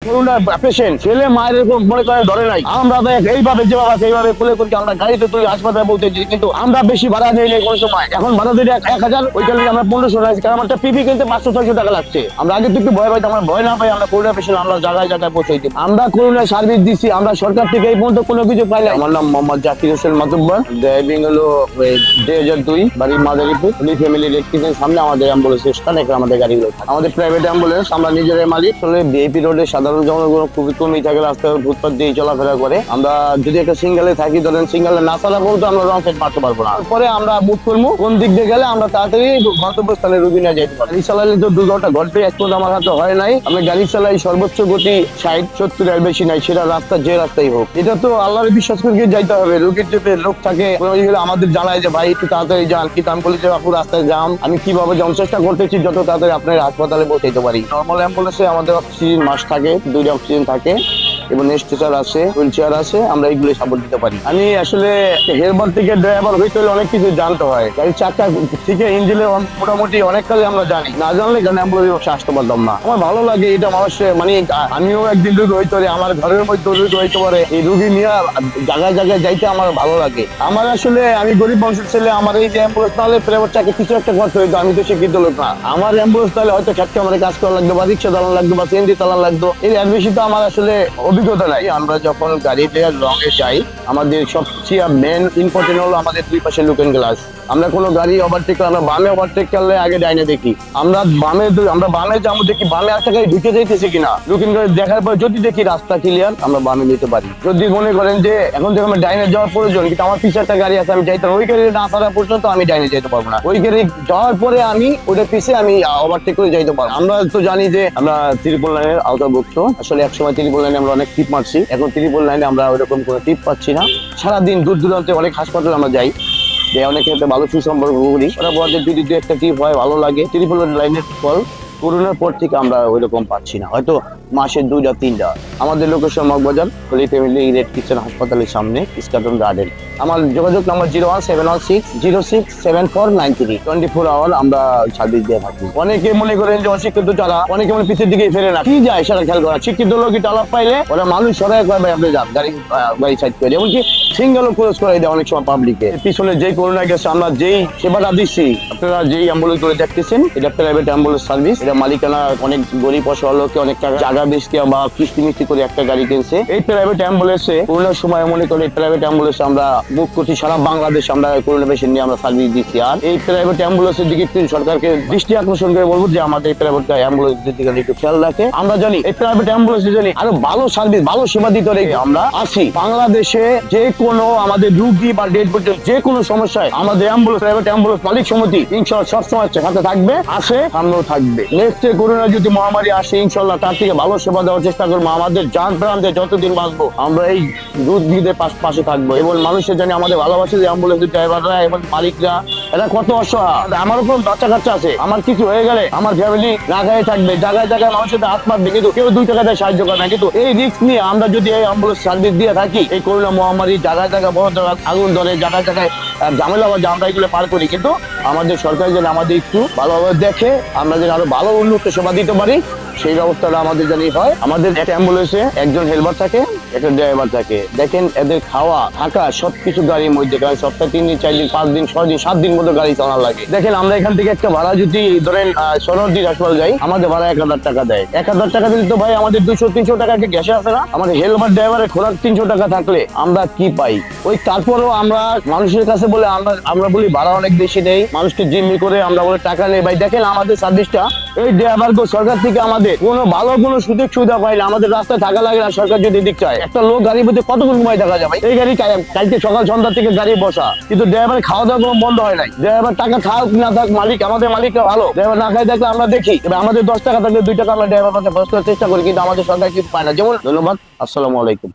Corona patient ছেলে মায়ের এরকম মনে করে ধরে নাই, আমরা তো এইভাবে যেভাবে সেইভাবে খুলে করে আমরা গাড়িতে তুলে হাসপাতালে পৌঁছেছি, কিন্তু আমরা বেশি ভাড়া নেই নাই কোনো সময়। এখন ভাড়া দিলে 1000, ওইখানে আমরা 1500 টাকা, কারণ আমার পিপি কিনতে 500-600 টাকা লাগছে। আমরা আগে তো একটু ভয় পাইতাম, আমরা ভয় না পাই আমরা করোনা পেশেন্ট আমরা জায়গায় জায়গায় পৌঁছে দিই। আমরা করোনা সার্ভিস দিচ্ছি, আমরা সরকার থেকে এই পর্যন্ত কোনো কিছু পাই না। আমার নাম মোহাম্মদ জাকির হোসেন মাতুব্বর, ড্রাইভিং হলো 2002, বাড়ি মাদারীপুর। ফ্যামিলি রেড কিচেন সামনে আমাদের অ্যাম্বুলেন্স স্টেশন, এখানে আমাদের গাড়িগুলো থাকে। আমাদের প্রাইভেট অ্যাম্বুলেন্স, আমরা নিজেরাই মালিক। আসলে ভিআইপি রোডে সাধারণ জনগণ খুবই কমই থাকে, রাস্তায় ফুটপাত দিয়ে চলাফেরা করে। আমরা যদি একটা সিঙ্গেলে থাকি, ধরেন সিঙ্গেলে না চলা পর্যন্ত আমরা রং সাইড মারতে পারবো না। তারপরে আমরা মুভ করবো কোন দিক দিয়ে গেলে আমরা তাড়াতাড়ি গন্তব্যস্থলে রুগী নিয়ে যেতে পারি। গাড়ি চালালে তো দুর্ঘটনা ঘটবে, এক পর্যন্ত আমার হাতে হয় নাই। আমি গাড়ি চালাই সর্বোচ্চ গতি 60-70 এর বেশি নাই, সেটা রাস্তা যে রাস্তাই হোক। এটা তো আল্লাহর বিশ্বাস করে যাইতে হবে। রোগীর যদি লোক থাকে আমাদের জানায় যে ভাই একটু তাড়াতাড়ি যান, কিন্তু আমি বলি যে আপু রাস্তায় যান, আমি কিভাবে যাওয়ার চেষ্টা করতেছি যত তাড়াতাড়ি আপনার হাসপাতালে পৌঁছাইতে পারি। নর্মাল অ্যাম্বুলেন্সে আমাদের অক্সিজেন মাস্ক থাকে, 2টা অক্সিজেন থাকে এবং স্ট্রেচার আছে, হুইল চেয়ার আছে, আমরা এইগুলো সাপোর্ট দিতে পারি। আমি আসলে হেলপার থেকে ড্রাইভার হইতে হলে অনেক কিছু জানতে হয়। গাড়ির চাকা থেকে ইঞ্জিনের মোটামুটি অনেক কাজে আমরা জানি, না জানলে কেন অ্যাম্বুলেন্স ব্যবসা আসতে পারতাম না। আমার ভালো লাগে এটা মানুষের, মানে আমিও একদিন রুগী হইতে পারে, আমার ঘরের মধ্যে রুগী হইতে পারে, এই রুগী নিয়ে জায়গায় জায়গায় যাইতে আমার ভালো লাগে। আমার আসলে আমি গরিব বংশের ছেলে, আমার এই যে অ্যাম্বুলেন্স তাহলে প্রাইভেট চাকরি কিছু একটা করতে হইতো, আমি তো শিক্ষিত লোক না। আমার অ্যাম্বুলেন্স তাহলে হয়তো খেটকে আমার কাজ করা লাগতো, বা রিক্সা চালানো লাগতো, বা সিএনজি চালানো লাগতো, এর বেশি তো আমার আসলে অভিজ্ঞতা নাই। আমরা যখন গাড়িতে রঙে যাই, আমাদের সবচেয়ে মেন ইম্পর্টেন্ট হলো আমাদের দুই পাশে লুকিং গ্লাস। আমরা কোনো গাড়ি ওভারটেক করলে, আমরা বামে ওভারটেক করলে আগে ডাইনে দেখি, আমরা বামে যাবো, দেখি বামে একটা গাড়ি ঢুকে যাইতেছে কিনা। লুকিং গ্লাস দেখার পর যদি দেখি রাস্তা ক্লিয়ার, আমরা বামে যেতে পারি। যদি মনে করেন যে এখন থেকে আমার ডাইনে যাওয়ার প্রয়োজন, কিন্তু আমার পিছনে একটা গাড়ি আছে, আমি যাইতাম, ওই গাড়ি না আসার পর্যন্ত আমি ডাইনে যেতে পারবো না। ওই গাড়ি যাওয়ার পরে আমি ওটার পিছিয়ে আমি ওভারটেক করে যাইতে পারবো। আমরা তো জানি যে আমরা ত্রিপল লাইনের আওতাভুক্ত। আসলে একসময় ত্রিপল লাইনে আমরা অনেক টিপ মারছি, এখন ত্রিপল লাইনে আমরা ওইরকম কোনো টিপ পাচ্ছি না। সারাদিন দূর দূরান্তে অনেক হাসপাতালে আমরা যাই, যে অনেকে একটা ভালো সুসম্পর্ক করি, ওরা বলে যদি দু একটা টিপ হয় ভালো লাগে। ত্রিপল লাইনের ফল করোনার পর থেকে আমরা ওইরকম পাচ্ছি না, হয়তো মাসে 2-3টা। আমাদের লোকেশন মগবাজার, হলি ফ্যামিলি রেড কিচেন হাসপাতালের সামনে, ইস্কাটন গার্ডেন। আমার যোগাযোগ নাম্বার 01716067493। 24 আওয়ার আমরা সার্ভিস দিয়ে থাকি। অনেকে মনে করেন যে অশিক্ষিত যারা, অনেকে মনে পিছের দিকে ফেরে না, কি যায় সেটা খেয়াল করা। শিক্ষিত লোক এটা আলাপ পাইলে ওরা মানুষ সরাই ভাই আপনি যান, গাড়ি সাইড করে, এমনকি সিঙ্গেলও ক্লোজ করে দেয় অনেক সময় পাবলিকে। পিছনে যেই করোনা গেছে, আমরা যেই সেবাটা দিচ্ছি, আপনারা যেই অ্যাম্বুলেন্স করে দেখতেছেন, এটা প্রাইভেট অ্যাম্বুলেন্স সার্ভিস। এটা মালিকানা অনেক গরিব অসহায় লোককে অনেক টাকা জায়গা বেচতে বা কিস্তি মিস্তি করে একটা গাড়ি কিনছে। এই প্রাইভেট অ্যাম্বুলেন্সে করোনার সময় মনে করি প্রাইভেট অ্যাম্বুলেন্স আমরা মুখ করছি, সারা বাংলাদেশ আমরা করোনা পেশেন্ট নিয়ে আমরা সার্ভিস দিচ্ছি। আর এই প্রাইভেট অ্যাম্বুলেন্সের দিকে একটু সরকারকে দৃষ্টি আকর্ষণ করে বলবো যে আমাদের প্রাইভেট অ্যাম্বুলেন্স দিকে একটু খেয়াল রাখে। আমরা জানি এই প্রাইভেট অ্যাম্বুলেন্স জানি আরো ভালো সার্ভিস, ভালো সেবা দিতে আমরা আছি। বাংলাদেশে যে কোনো আমাদের রুগী বা ডেড বডি যে কোনো সমস্যায় আমাদের অ্যাম্বুলেন্স, প্রাইভেট অ্যাম্বুলেন্স মালিক সমিতি ইনশাআল্লাহ সবসময় সাথে থাকবে, আছে, সামনেও থাকবে। নেক্সট করোনা যদি মহামারী আসে, ইনশাআল্লাহ তার থেকে ভালো সেবা দেওয়ার চেষ্টা করবো। আমাদের জান প্রাণ দিয়ে যতদিন বাঁচবো আমরা এই রুগীদের পাশে থাকবো, এবং মানুষের জানি আমাদের ভালোবাসে যে অ্যাম্বুলেন্সের ড্রাইভাররা এবং মালিকরা, এরা কত অসহায়। আমার উপর বাচ্চা কাচ্চা আছে, আমার কিছু হয়ে গেলে আমার ফ্যামিলি না গায়ে থাকবে, জায়গায় জায়গায় মানুষের হাত মারবে, কিন্তু কেউ 2 টাকা দিয়ে সাহায্য করে না। কিন্তু এই রিস্ক নিয়ে আমরা যদি এই অ্যাম্বুলেন্স সার্ভিস দিয়ে থাকি, এই করোনা মহামারী জায়গায় জায়গায় বড় আগুন ধরে, জায়গায় জায়গায় ঝামেলা বাজে, আমরা এগুলো পার করি। কিন্তু আমাদের সরকার যেন আমাদের একটু ভালোভাবে দেখে, আমরা যেন আরো ভালো উন্নত সেবা দিতে পারি, সেই ব্যবস্থাটা আমাদের জানি হয়। আমাদের একটা অ্যাম্বুলেন্সে একজন হেলপার থাকে, একটা ড্রাইভার থাকে। দেখেন এদের খাওয়া থাকা সবকিছু গাড়ির মধ্যে, কারণ সপ্তাহে 3 দিন 4 দিন 5 দিন 6 দিন 7 দিন মতো গাড়ি চালানো লাগে। দেখেন আমরা এখান থেকে একটা ভাড়া যদি ধরেন সরদি হাসপাতাল যাই, আমাদের ভাড়া 1000 টাকা দেয়। 1000 টাকা দিলে তো ভাই আমাদের 200-300 টাকা গ্যাসে আসে না। আমাদের হেলপার ড্রাইভারের খোরাক 300 টাকা থাকলে আমরা কি পাই? ওই তারপরেও আমরা মানুষের কাছে বলে আমরা বলি ভাড়া অনেক বেশি নেই, মানুষকে জিম্মি করে আমরা বলে টাকা নেই। ভাই দেখেন আমাদের সার্ভিসটা, এই ড্রাইভার সরকার থেকে আমাদের কোনো ভালো কোনো সুযোগ সুবিধা পাই না। আমাদের রাস্তায় থাকা লাগে না, সরকার যদি দিক চায়। একটা লোক গাড়ির মধ্যে কতক্ষণ সময় দেখা যাবে? এই গাড়ি কালকে সকাল সন্ধ্যা থেকে গাড়ি বসা, কিন্তু ড্রাইভার খাওয়া দাওয়া কোনো বন্ধ হয় নাই। ড্রাইভার টাকা থাক না থাক, মালিক আমাদের মালিকটা ভালো, ড্রাইভার না খাই থাকলে আমরা দেখি। এবার আমাদের 10 টাকা থাকলে 2 টাকা আমরা ড্রাইভার কাছে খরচ করার চেষ্টা করি, কিন্তু আমাদের সরকার কিছু পায় না। যেমন ধন্যবাদ, আসসালামু আলাইকুম।